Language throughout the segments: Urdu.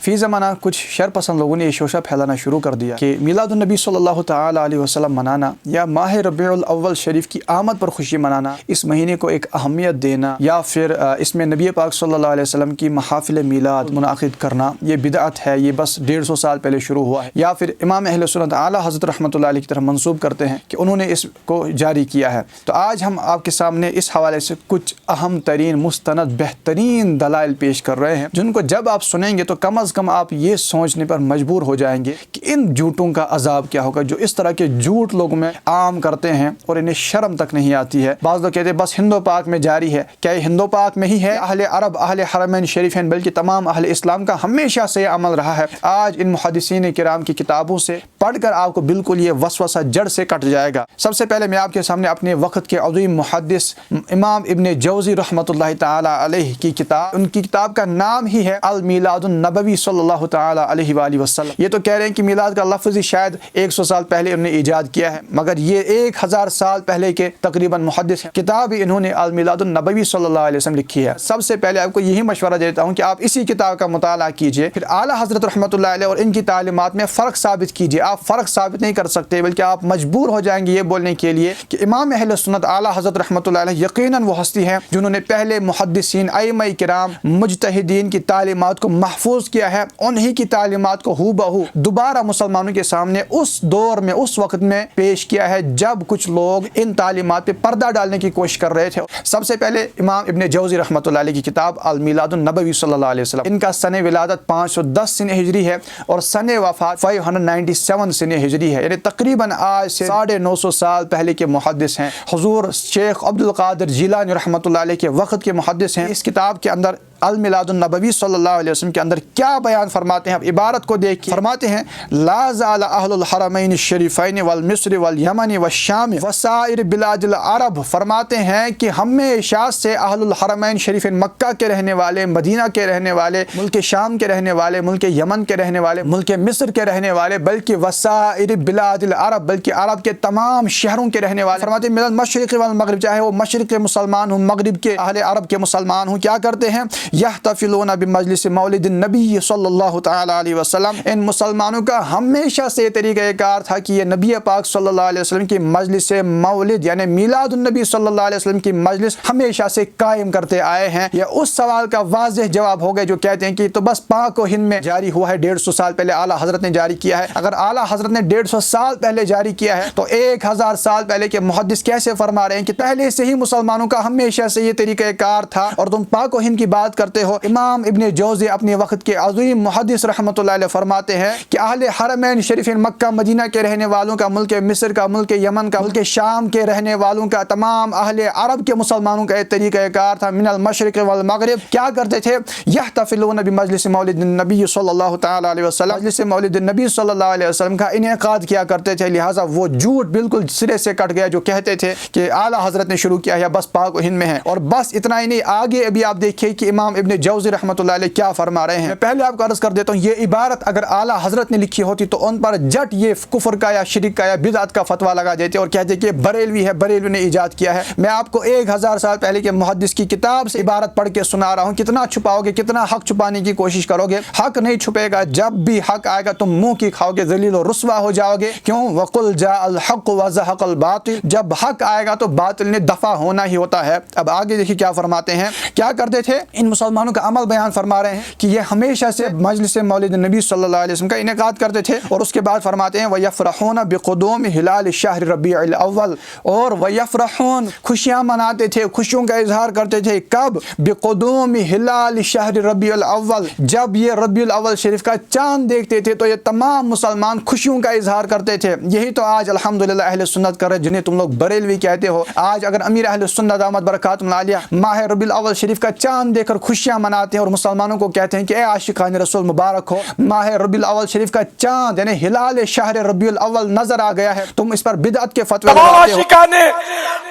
فی زمانہ کچھ شر پسند لوگوں نے یہ شوشہ پھیلانا شروع کر دیا کہ میلاد النبی صلی اللہ تعالی علیہ وسلم منانا یا ماہ ربیع الاول شریف کی آمد پر خوشی منانا، اس مہینے کو ایک اہمیت دینا، یا پھر اس میں نبی پاک صلی اللہ علیہ وسلم کی محافل میلاد منعقد کرنا، یہ بدعت ہے، یہ بس 150 سال پہلے شروع ہوا ہے، یا پھر امام اہل سنت اعلیٰ حضرت رحمۃ اللہ علیہ کی طرف منسوب کرتے ہیں کہ انہوں نے اس کو جاری کیا ہے۔ تو آج ہم آپ کے سامنے اس حوالے سے کچھ اہم ترین مستند بہترین دلائل پیش کر رہے ہیں، جن کو جب آپ سنیں گے تو کم از کم آپ یہ سوچنے پر مجبور ہو جائیں گے کہ ان جھوٹوں کا عذاب کیا ہوگا جو اس طرح کے جھوٹ لوگوں میں عام کرتے ہیں اور انہیں شرم تک نہیں آتی ہے۔ بعض لوگ کہتے ہیں بس ہندو پاک میں جاری ہے، کیا یہ ہندو پاک میں ہی ہے؟ اہل عرب، اہل حرمین شریفین، بلکہ تمام اہل اسلام کا ہمیشہ سے یہ عمل رہا ہے۔ آج ان محدثین کرام کی کتابوں سے پڑھ کر آپ کو بالکل یہ وسوسہ جڑ سے کٹ جائے گا۔ سب سے پہلے میں آپ کے سامنے اپنے وقت کے عظیم محدث امام ابن جوزی رحمۃ اللہ تعالی علیہ کی کتاب، ان کی کتاب کا نام ہی ہے المیلاد النبوی صلی اللہ تعالی علیہ وآلہ وسلم۔ یہ تو کہہ رہے ہیں کہ میلاد کا لفظ شاید 100 سال پہلے انہوں نے ایجاد کیا ہے، مگر یہ 1000 سال پہلے کے تقریباً محدث ہیں۔ کتاب ہی انہوں نے المیلاد النبوی صلی اللہ علیہ وسلم لکھی ہے۔ سب سے پہلے آپ کو یہی مشورہ دیتا ہوں کہ آپ اسی کتاب کا مطالعہ کیجئے، پھر اعلیٰ حضرت رحمۃ اللہ علیہ اور ان کی تعلیمات میں فرق ثابت کیجئے۔ آپ فرق ثابت نہیں کر سکتے، بلکہ آپ مجبور ہو جائیں گے یہ بولنے کے لیے کہ امام اہل سنت اعلیٰ حضرت رحمۃ اللہ علیہ یقیناً وہ ہستی ہیں جنہوں نے پہلے محدثین، ائمہ کرام، مجتہدین کی تعلیمات کو محفوظ کیا ہے، انہی کی تعلیمات کو ہو بہو دوبارہ مسلمانوں کے سامنے اس دور میں، اس وقت میں پیش کیا ہے جب کچھ لوگ ان تعلیمات پہ پردہ ڈالنے کی کوشش کر رہے تھے۔ سب سے پہلے امام ابن جوزی رحمۃ اللہ علیہ کی کتاب المیلاد النبوی صلی اللہ علیہ وسلم، ان کا سن ولادت 510 سن ہجری ہے اور سن وفات 597 سن ہجری ہے، یعنی تقریباً آج سے 950 سال پہلے کے محدث ہیں۔ حضور شیخ عبد القادر جیلانی رحمۃ اللہ علیہ کے وقت کے محدث ہیں۔ اس کتاب کے اندر المیلاد النبوی صلی اللہ علیہ وسلم کے اندر کیا بیان فرماتے ہیں، اب عبارت کو دیکھیں۔ فرماتے ہیں لا زال اہل الحرمین الشریفین والمصر والیمن والشام وسائر بلاد العرب، فرماتے ہیں کہ ہمیشہ سے اہل الحرمین شریفین، مکہ کے رہنے والے، مدینہ کے رہنے والے، ملک شام کے رہنے والے، ملک یمن کے رہنے والے، ملک مصر کے رہنے والے، بلکہ وسائر بلاد العرب، بلکہ عرب کے تمام شہروں کے رہنے والے، فرماتے ہیں من المشرق والمغرب، چاہے وہ مشرق کے مسلمان ہوں، مغرب کے اہل عرب کے مسلمان ہوں، کیا کرتے ہیں؟ یحتفلون بمجلس مولد النبی صلی اللہ تعالی علیہ وسلم، ان مسلمانوں کا ہمیشہ سے طریقہ کار تھا کہ یہ نبی پاک صلی اللہ علیہ وسلم کی مجلس مولد یعنی میلاد النبی صلی اللہ علیہ وسلم کی مجلس ہمیشہ سے قائم کرتے آئے ہیں۔ یہ اس سوال کا واضح جواب ہو گیا جو کہتے ہیں کہ تو بس پاک و ہند میں جاری ہوا ہے، 150 سال پہلے اعلیٰ حضرت نے جاری کیا ہے۔ اگر اعلیٰ حضرت نے 150 سال پہلے جاری کیا ہے تو 1000 سال پہلے کے محدث کیسے فرما رہے ہیں کہ پہلے سے ہی مسلمانوں کا ہمیشہ سے یہ طریقہ کار تھا اور تم پاک و ہند کی بات کرتے ہو؟ امام ابن جوزی اپنے وقت کے عظیم محدث رحمۃ اللہ علیہ فرماتے ہیں کہ اہل حرمین شریفین، مکہ مدینہ کے رہنے والوں کا، ملک مصر کا، ملک یمن کا، ملک شام کے رہنے والوں کا، تمام اہل عرب کے مسلمانوں کا ایک طریقہ کار تھا من المشرق والمغرب، کیا کرتے تھے؟ یحتفلون بمجلس مولد النبی صلی اللہ تعالی علیہ وسلم، مجلس مولد النبی صلی اللہ علیہ وسلم کا انعقاد کیا کرتے تھے۔ لہٰذا وہ جھوٹ بالکل سرے سے کٹ گیا جو کہتے تھے کہ اعلیٰ حضرت نے شروع کیا ہے بس پاک و ہند میں ہے۔ اور بس اتنا ہی نہیں، آگے ابھی آپ دیکھیے کہ امام ابن جوزی رحمۃ اللہ علیہ کیا فرما رہے ہیں۔ میں پہلے آپ کو عرض کر دیتا ہوں، یہ عبارت اگر اعلیٰ حضرت نے لکھی ہوتی تو ان پر جٹ یہ کفر کا یا شرک کا یا بدعت کا فتویٰ لگا دیتے اور کہتے کہ بریلوی ہے، بریلوی نے ایجاد کیا ہے۔ میں آپ کو 1000 سال پہلے کے محدث کی کتاب سے عبارت پڑھ کے سنا رہا ہوں۔ کتنا چھپاؤ گے، کتنا حق چھپانے کی کوشش کرو گے، حق نہیں چھپے گا۔ جب بھی حق آئے گا تم منہ کی کھاؤ گے، ذلیل و رسوا ہو جاؤ گے۔ کیوں؟ وَقُلْ جَاءَ الْحَقُّ وَزَهَقَ الْبَاطِلُ، جب حق آئے گا تو باطل نے دفع ہونا ہی ہوتا ہے۔ اب آگے دیکھیے کیا فرماتے ہیں، کیا کرتے تھے ان مسلمانوں کا عمل بیان فرما رہے ہیں کہ یہ ہمیشہ سے مجلس مولد نبی صلی اللہ علیہ وسلم کا انعقاد کرتے تھے۔ اور اس کے بعد فرماتے ہیں وَيَفْرَحُونَ بِقُدُومِ ہلال شہر ربیع الاول، اور وَيَفْرَحُونَ، خوشیاں مناتے تھے، خوشیوں کا اظہار کرتے تھے۔ کب؟ بِقُدُومِ ہلال شہر ربیع الاول، جب یہ ربیع الاول شریف کا چاند دیکھتے تھے تو یہ تمام مسلمان خوشیوں کا اظہار کرتے تھے۔ یہی تو آج الحمدللہ اہل سنت کر رہے جنہیں تم لوگ بریلوی کہتے ہو۔ آج اگر امیر اہل سنت دامت برکاتہم العالیہ ماہ ربیع الاول شریف کا چاند دیکھ کر خوشیاں مناتے ہیں اور مسلمانوں کو کہتے ہیں کہ اے عاشقان رسول مبارک ہو، ماہ ربیع الاول شریف کا چاند یعنی ہلال شہر ربیع الاول نظر آ گیا ہے، تم اس پر بدعت کے فتوے لگاتے ہو۔ عاشقان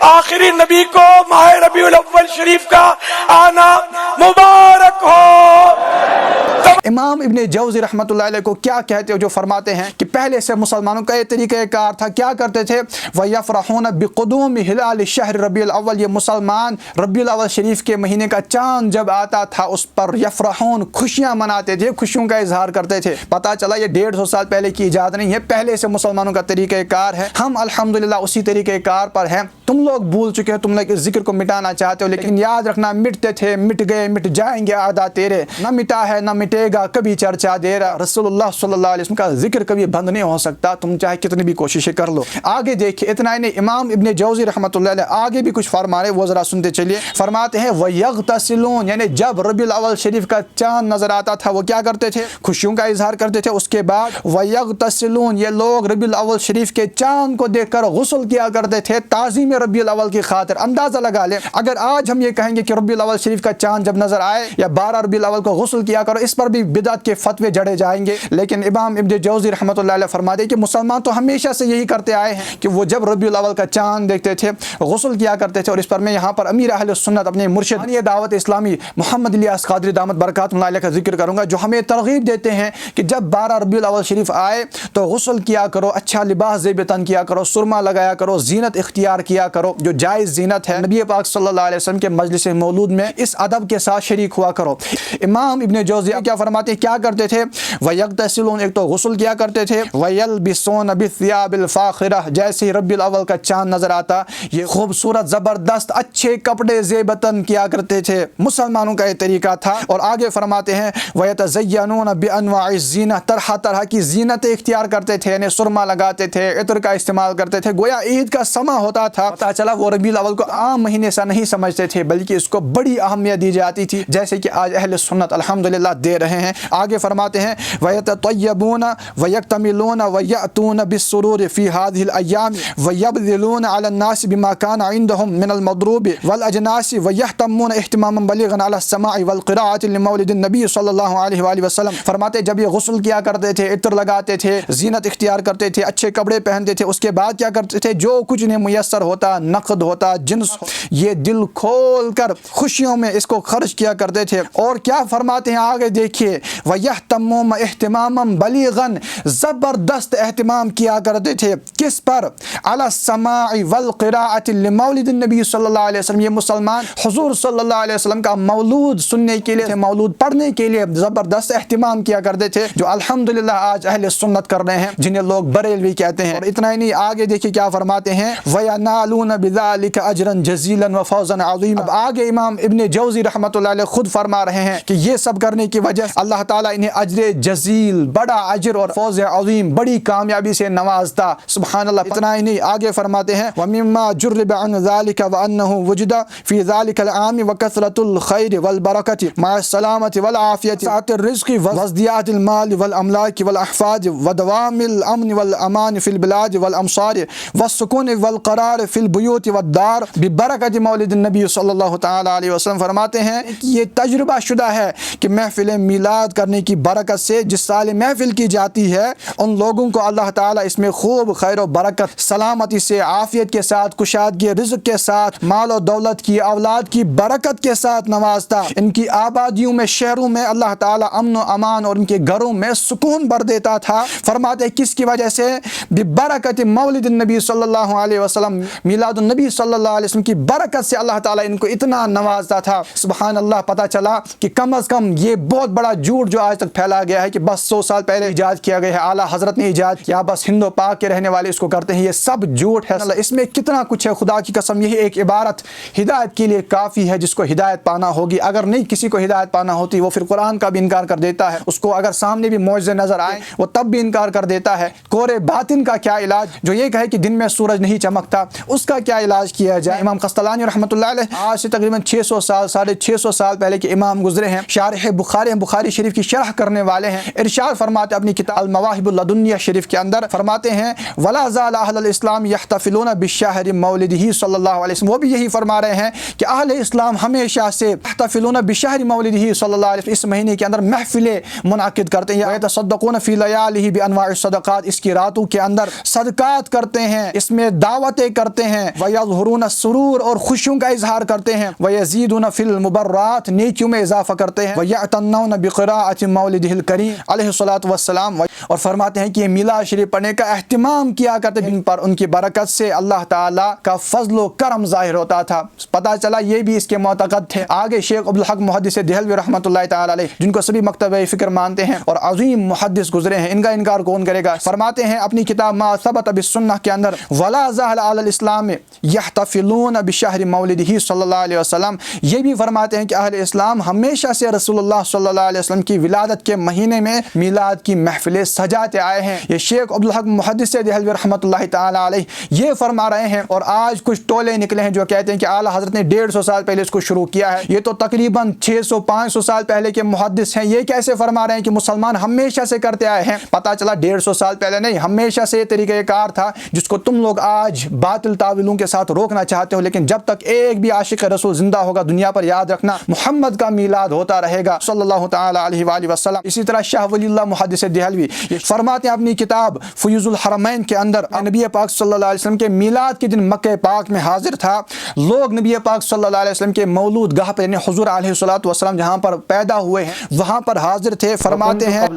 آخری نبی کو ماہ ربیع الاول شریف کا آنا مبارک ہو۔ امام ابن جوزی رحمۃ اللہ علیہ کو کیا کہتے ہو جو فرماتے ہیں کہ پہلے سے مسلمانوں کا یہ طریقہ کار تھا، کیا کرتے تھے؟ وَيَفْرَحُونَ بِقُدُومِ هِلَالِ شَهْرِ ربیع الاول، یہ مسلمان ربیع الاول شریف کے مہینے کا چاند جب آتا تھا اس پر یفرحون، خوشیاں مناتے تھے، خوشیوں کا اظہار کرتے تھے۔ پتہ چلا یہ 150 سال پہلے کی ایجاد نہیں ہے، پہلے سے مسلمانوں کا طریقہ کار ہے، ہم الحمدللہ اسی طریقہ کار پر ہیں۔ تم لوگ بھول چکے ہو، تم لوگ اس ذکر کو مٹانا چاہتے ہو، لیکن یاد رکھنا مٹتے تھے، مٹ گئے، مٹ جائیں گے عہدہ تیرے، نہ مٹا ہے نہ مٹے گا کبھی چرچا تیرا۔ رسول اللہ صلی اللہ علیہ وسلم کا ذکر کبھی بند نہیں ہو سکتا، تم چاہے کتنی بھی کوششیں کر لو۔ آگے دیکھیں، اتنا ہی نہیں، امام ابن جوزی رحمۃ اللہ علیہ آگے بھی کچھ فرما رہے، وہ ذرا سنتے چلیے۔ فرماتے ہیں وَيَغْتَسِلُونَ، یعنی جب ربیع الاول شریف کا چاند نظر آتا تھا وہ کیا کرتے تھے؟ خوشیوں کا اظہار کرتے تھے۔ اس کے بعد وَيَغْتَسِلُونَ، یہ لوگ ربیع الاول شریف کے چاند کو دیکھ کر غسل کیا کرتے تھے تعظیم ربیع الاول کی خاطر۔ اندازہ لگا لیں، اگر آج ہم یہ کہیں گے کہ ربیع الاول شریف کا چاند جب نظر آئے یا 12 ربیع الاول کو غسل کیا کرو، اس پر بھی بدعت کے فتوے جڑے جائیں گے۔ لیکن امام ابن جوزی رحمۃ اللہ علیہ فرماتے ہیں کہ مسلمان تو ہمیشہ سے یہی کرتے آئے ہیں کہ وہ جب ربیع الاول کا چاند دیکھتے تھے غسل کیا کرتے تھے۔ اور اس پر میں یہاں پر امیر اہل سنت اپنے مرشد دعوت اسلامی محمد الیاس قادری دامت برکاتہ اللہ علیہ کا ذکر کروں گا، جو ہمیں ترغیب دیتے ہیں کہ جب 12 ربیع الاول شریف آئے تو غسل کیا کرو، اچھا لباس زیب تن کیا کرو، سرما لگایا کرو، زینت اختیار کیا کرو جو جائز زینت ہے۔ نبی پاک صلی اللہ علیہ وسلم کے مجلس مولود میں اس ادب کے ساتھ شریک ہوا کرو۔ امام ابن جوزی کیا فرماتے ہیں، کیا کرتے تھے؟ وَيَغْتَسِلُونَ، ایک تو غسل کیا کرتے تھے، وَيَلْبِسُونَ بِالثِّيَابِ الْفَاخِرَةِ، جیسے ہی ربیع الاول کا چاند نظر آتا یہ خوبصورت زبردست اچھے کپڑے زیبتن کیا کرتے تھے۔ مسلمانوں کا یہ طریقہ تھا۔ اور آگے فرماتے ہیں وَيَتَزَيَّنُونَ بِأَنْوَاعِ الزِّينَةِ، طرح طرح کی زینتیں اختیار کرتے تھے، یعنی سرما لگاتے تھے، عطر کا استعمال کرتے تھے، گویا عید کا سما ہوتا تھا۔ پتہ چلا وہ ربیع الاول کو عام مہینے سے نہیں سمجھتے تھے بلکہ اس کو بڑی اہمیت دی جاتی تھی، جیسے کہ آج اہل سنت الحمدللہ دے رہے ہیں۔ آگے فرماتے ہیں وَيَتَطَيَّبُونَ وَيَكْتَمِلُونَ وَيَأْتُونَ بِالسُّرُورِ فِي هَذِهِ الْأَيَّامِ وَيَبْذِلُونَ عَلَى النَّاسِ بِمَا كَانَ عِندَهُم مِّنَ الْمَضْرُوبِ وَالْأَجْنَاسِ وَيَهْتَمُّونَ اهْتِمَامًا بَلِيغًا عَلَى السَّمَاعِ وَالْقِرَاءَةِ لِمَوْلِدِ النَّبِيِّ صلی اللہ علیہ وآلہ وسلم۔ فرماتے جب یہ غسل کیا کرتے تھے، عطر لگاتے تھے، زینت اختیار کرتے تھے، اچھے کپڑے پہنتے تھے، اس کے بعد کیا کرتے تھے؟ جو کچھ انہیں میسر ہوتا، نقد ہوتا، جنس، یہ دل کھول کر خوشیوں میں اس کو خرچ کیا کرتے تھے۔ اور کیا فرماتے ہیں آگے دیکھیے، وَيَهْتَمُّونَ اهْتِمَامًا بَلِيغًا، زبردست اہتمام کیا کرتے تھے، کس پر؟ عَلَى السَّمَاعِ وَالْقِرَاءَةِ لِمَوْلِدِ النَّبِيِّ صلی اللہ علیہ وسلم۔ یہ مسلمان حضور صلی اللہ علیہ وسلم کا مولود سننے کے لیے، مولود پڑھنے کے لیے زبردست اہتمام کیا کرتے تھے، جو الحمدللہ آج اہل سنت کر رہے ہیں، جنہیں لوگ بریلوی کہتے ہیں۔ اور اتنا ہی نہیں، آگے دیکھیے کیا فرماتے ہیں وَيَنَالُونَ بِذَلِكَ أَجْرًا جَزِيلًا وَفَوْزًا عَظِيمًا۔ اب آگے امام ابن جوزی رحمۃ اللہ علیہ خود فرما رہے ہیں کہ یہ سب کرنے کی وجہ سے اللہ تعالیٰ انہیں اجر جزیل، بڑا اجر اور فوز عظیم، بڑی کامیابی سے نوازتا۔ سبحان اللہ۔ اتنا ہی نہیں، آگے فرماتے ہیں وَمِمَّا جُرِّبَ عَنْ ذَلِكَ وَأَنَّهُ وُجِدَ فِي ذَلِكَ الْعَامِ وَكَثْرَةُ الْخَيْرِ وَالْبَرَكَةِ مَعَ السَّلَامَةِ وَالْعَافِيَةِ وَسَعَةِ الرِّزْقِ وَازْدِيَادِ الْمَالِ وَالْأَمْلَاكِ وَالْأَحْفَادِ وَدَوَامِ الْأَمْنِ وَالْأَمَانِ فِي الْبِلَادِ وَالْأَمْصَارِ وَالسُّكُونِ وَالْقَرَارِ فِي الْبُيُوتِ وَالدَّارِ بِبَرَكَةِ مَوْلِدِ النَّبِيِّ صلی اللہ تعالیٰ علیہ وسلم۔ فرماتے ہیں کہ یہ تجربہ شدہ ہے کہ محفل میلاد کرنے کی برکت سے جس سال محفل کی جاتی ہے ان لوگوں کو اللہ تعالیٰ اس میں خوب خیر و برکت، سلامتی سے، عافیت کے ساتھ، کشادگی رزق کے ساتھ، مال و دولت کی، اولاد کی برکت کے ساتھ نوازتا۔ ان کی آبادیوں میں، شہروں میں اللہ تعالیٰ امن و امان اور ان کے گھروں میں سکون بھر دیتا تھا۔ فرماتے ہیں کس کی وجہ سے؟ ببرکت مولد النبی صلی اللہ علیہ وسلم، میلاد النبی صلی اللہ علیہ وسلم کی برکت سے اللہ تعالیٰ ان کو اتنا نوازتا تھا۔ سبحان اللہ۔ پتہ چلا کہ کم از کم یہ بہت بڑا جھوٹ جو آج تک پھیلا گیا ہے کہ بس 100 سال پہلے ایجاد کیا گیا ہے، اعلیٰ حضرت نے ایجاد کیا، بس ہند و پاک کے رہنے والے اس کو کرتے ہیں، یہ سب جھوٹ ہے۔ اس میں کتنا کچھ ہے، خدا کی قسم یہی ایک عبارت ہدایت کے لیے کافی ہے جس کو ہدایت پانا ہوگی۔ اگر نہیں کسی کو ہدایت پانا ہوتی وہ پھر قرآن کا بھی انکار کر دیتا ہے، اس کو اگر سامنے بھی معجزے نظر آئے وہ تب بھی انکار کر دیتا ہے۔ کورے باطن کا کیا علاج؟ جو یہ کہے کہ دن میں سورج نہیں چمکتا اس کا کیا علاج کیا جائے؟ امام قسطلانی رحمۃ اللہ علیہ آج سے تقریباً 600 سال 650 سال پہلے کے امام گزرے ہیں، شارح بخاری ہیں، بخاری شریف کی شرح کرنے والے ہیں۔ ارشاد فرماتے اپنی کتاب المواہب اللدنیہ شریف کے اندر فرماتے ہیں ولا زال اہل الاسلام یحتفلون بشہر مولدہ صلی اللہ علیہ وسلم۔ وہ بھی یہی فرما رہے ہیں کہ اہل اسلام ہمیشہ سے یحتفلون بشہر مولدہ صلی اللہ علیہ وسلم، اس مہینے کے اندر محفلیں منعقد کرتے ہیں، یتصدقون فی لیالہ بانواع الصدقات، اس کی راتوں کے اندر صدقات کرتے ہیں، اس میں دعوتیں کرتے ہیں، ویظہرون السرور، اور خوشیوں کا اظہار کرتے ہیں، ویزیدون فی المبرات، نیکیوں میں اضافہ کرتے ہیں، ویعتنون یحتفلون بقراءۃ مولدہ الکریم علیہ الصلوۃ والسلام، اور فرماتے ہیں کہ یہ میلاد شریف پڑھنے کا اہتمام کیا کرتے، ان پر ان کی برکت سے اللہ تعالیٰ کا فضل و کرم ظاہر ہوتا تھا۔ پتہ چلا یہ بھی اس کے معتقد تھے۔ آگے شیخ عبدالحق محدث دہلوی رحمۃ اللہ تعالیٰ علیہ، جن کو سبھی مکتبہ فکر مانتے ہیں اور عظیم محدث گزرے ہیں، ان کا انکار کون کرے گا، فرماتے ہیں اپنی کتاب ما ثبت بالسنہ کے اندر، ولا زال علی الاسلام یحتفلون بشہر مولدہ صلی اللہ علیہ وسلم، یہ بھی فرماتے ہیں کہ اہل اسلام ہمیشہ سے رسول اللہ صلی اللہ علیہ وسلم کی ولادت کے مہینے میں میلاد کی محفلیں سجاتے آئے ہیں۔ یہ شیخ عبدالحق محدث دہلوی رحمۃ اللہ تعالیٰ علیہ یہ فرما رہے ہیں، اور آج کچھ ٹولے نکلے ہیں جو کہتے ہیں کہ اعلیٰ حضرت نے 150 سال پہلے اس کو شروع کیا ہے، یہ تو تقریباً 600-500 سال پہلے کے محدث ہیں، یہ کیسے فرما رہے ہیں کہ مسلمان ہمیشہ سے کرتے آئے ہیں؟ پتہ چلا 150 سال پہلے نہیں، ہمیشہ سے یہ طریقہ کار تھا جس کو تم لوگ آج باطل تعویلوں کے ساتھ روکنا چاہتے ہو، لیکن جب تک ایک بھی عاشق رسول زندہ ہوگا دنیا پر، یاد رکھنا محمد کا میلاد ہوتا رہے گا صلی اللہ تعالیٰ علیہ وآلہ وسلم۔ اسی طرح شاہ ولی اللہ محدث دہلوی یہ فرماتے ہیں اپنی کتاب فیوز الحرمین کے اندر، نبی پاک صلی اللہ علیہ وسلم کے میلاد کے دن مکہ پاک میں حاضر تھا، لوگ نبی پاک صلی اللہ علیہ وسلم کے مولود گاہ پر، یعنی حضور علیہ الصلوۃ والسلام جہاں پر پیدا ہوئے ہیں وہاں پر حاضر تھے۔ فرماتے ہیں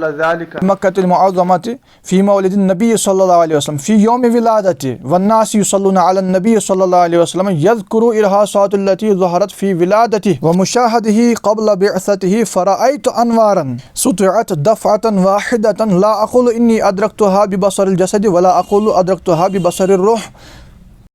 مکہ المعظمۃ فی مولد النبی صلی اللہ علیہ وسلم فی یوم ولادتہ والناس یصلون علی النبی صلی اللہ علیہ وسلم یذکروا ارہاصات التي ظہرت فی ولادتہ ومشاہدہ قبل بعثتہ فرأیت انوارا سطعت دفعۃ واحدۃ لا اقول انی ادرکتها ببصر الجسد ولا اقول ادرکتها ببصر الروح،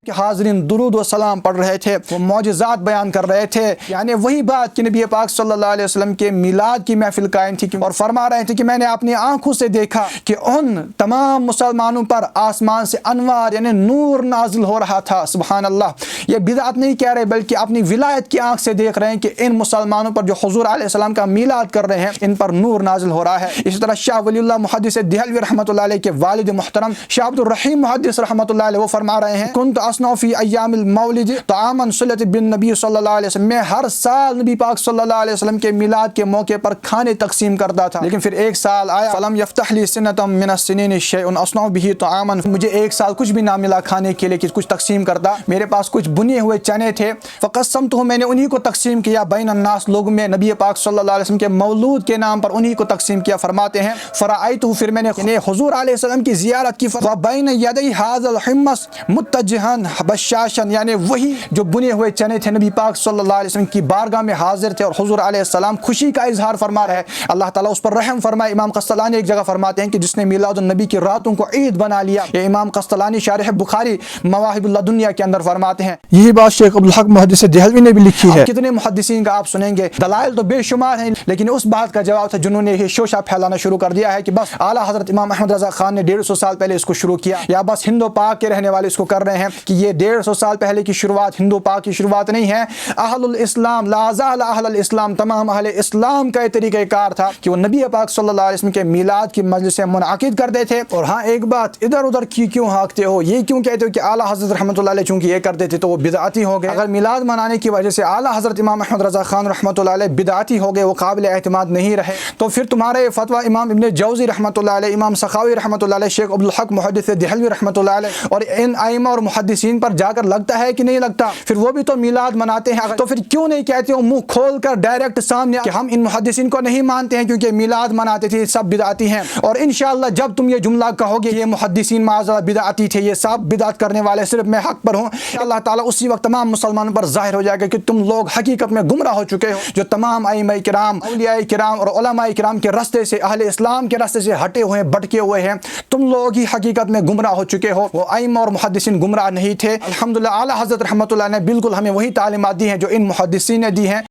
کہ حاضرین درود و سلام پڑھ رہے تھے، وہ معجزات بیان کر رہے تھے، یعنی وہی بات کہ نبی پاک صلی اللہ علیہ وسلم کے میلاد کی محفل قائم تھی، اور فرما رہے تھے کہ میں نے اپنی آنکھوں سے دیکھا کہ ان تمام مسلمانوں پر آسمان سے انوار یعنی نور نازل ہو رہا تھا۔ سبحان اللہ، یہ بدعت نہیں کہہ رہے بلکہ اپنی ولایت کی آنکھ سے دیکھ رہے ہیں کہ ان مسلمانوں پر جو حضور علیہ السلام کا میلاد کر رہے ہیں ان پر نور نازل ہو رہا ہے۔ اسی طرح شاہ ولی اللہ محدث دہلوی رحمۃ اللہ علیہ کے والد محترم شاہ عبد الرحیم محدث رحمۃ اللہ علیہ وہ فرما رہے ہیں کنت اصنع فی ایام المولد طعاما صلت بالنبی صلی اللہ علیہ وسلم، میں ہر سال نبی پاک صلی اللہ علیہ وسلم کے میلاد کے موقع پر کھانے تقسیم کرتا تھا، لیکن پھر ایک سال آیا فلم یفتح لی سنۃ من السنین شیء اصنع به طعاما، مجھے ایک سال کچھ بھی نہ ملا کھانے کے لیے کہ کچھ تقسیم کرتا، میرے پاس کچھ بنے ہوئے چنے تھے، فقسمتہ میں نے انہی کو تقسیم کیا بین الناس، لوگوں میں نبی پاک صلی اللہ علیہ وسلم کے مولود کے نام پر انہی کو تقسیم کیا۔ فرماتے ہیں فرأیتہ، پھر میں نے حضور علیہ السلام کی زیارت کی، وبین یدی ھذا الحمص متجہا بشاشا، یعنی وہی جو بنے ہوئے چنے تھے نبی پاک صلی اللہ علیہ وسلم کی بارگاہ میں حاضر تھے، اور حضور علیہ السلام خوشی کا اظہار فرما رہے ہیں، اللہ تعالیٰ اس پر رحم فرمائے۔ امام قسطلانی ایک جگہ فرماتے ہیں کہ جس نے میلاد النبی کی راتوں کو عید بنا لیا، یہ امام قسطلانی شارح بخاری مواہب اللہ دنیا کے اندر فرماتے ہیں۔ یہی بات شیخ عبدالحق محدث دہلوی نے بھی لکھی ہے۔ کتنے محدثین کا آپ سنیں گے، دلائل تو بے شمار ہیں، لیکن اس بات کا جواب تھا جنہوں نے یہ شوشہ پھیلانا شروع کر دیا ہے کہ بس اعلیٰ حضرت امام احمد رضا خان نے 150 سال پہلے اس کو شروع کیا، یا بس ہند و پاک کے رہنے والے اس کو کر رہے ہیں، کہ یہ 150 سال پہلے کی شروعات ہندو پاک کی شروعات نہیں ہے۔ اہل الاسلام لا زال اہل الاسلام، تمام اہل اسلام کا یہ طریقہ کار تھا کہ وہ نبی پاک صلی اللہ علیہ وسلم کے میلاد کی مجلسیں منعقد کرتے تھے۔ اور ہاں ایک بات، ادھر ادھر کی کیوں ہانکتے ہو، یہ کیوں کہتے ہو کہ اعلیٰ حضرت رحمۃ اللہ علیہ چونکہ یہ کرتے تھے تو وہ بدعتی ہو گئے؟ اگر میلاد منانے کی وجہ سے اعلیٰ حضرت امام احمد رضا خان رحمۃ اللہ علیہ بدعتی ہو گئے، وہ قابل اعتماد نہیں رہے، تو پھر تمہارے فتویٰ امام ابن جوزی رحمۃ اللہ علیہ، امام سخاوی رحمۃ اللہ علیہ، شیخ عبدالحق محدث دہلوی رحمۃ اللہ علیہ اور ان ائمہ اور محدثین پر جا کر لگتا ہے کہ نہیں لگتا؟ پھر وہ بھی تو میلاد مناتے ہیں، تو پھر کیوں نہیں کہتے ہو منہ کھول کر ڈائریکٹ سامنے کہ ہم ان محدثین کو نہیں مانتے ہیں کیونکہ میلاد مناتے تھے، سب بدعتی ہیں؟ اور انشاءاللہ جب تم یہ جملہ کہو گے یہ محدثین معاذ بدعتی تھے، یہ سب بدعت کرنے والے، صرف میں حق پر ہوں، اللہ تعالیٰ اسی وقت تمام مسلمانوں پر ظاہر ہو جائے گا کہ تم لوگ حقیقت میں گمراہ ہو چکے ہو، جو تمام ائمہ کرام، اولیاء کرام اور علماء کرام کے راستے سے، اہل اسلام کے راستے سے ہٹے ہوئے ہیں، بھٹکے ہوئے ہیں، تم لوگ ہی حقیقت میں گمراہ ہو چکے ہو، وہ ائمہ اور محدثین گمراہ نہیں تھے۔ الحمدللہ اعلیٰ حضرت رحمۃ اللہ نے بالکل ہمیں وہی تعلیمات دی ہیں جو ان محدثین نے دی ہیں۔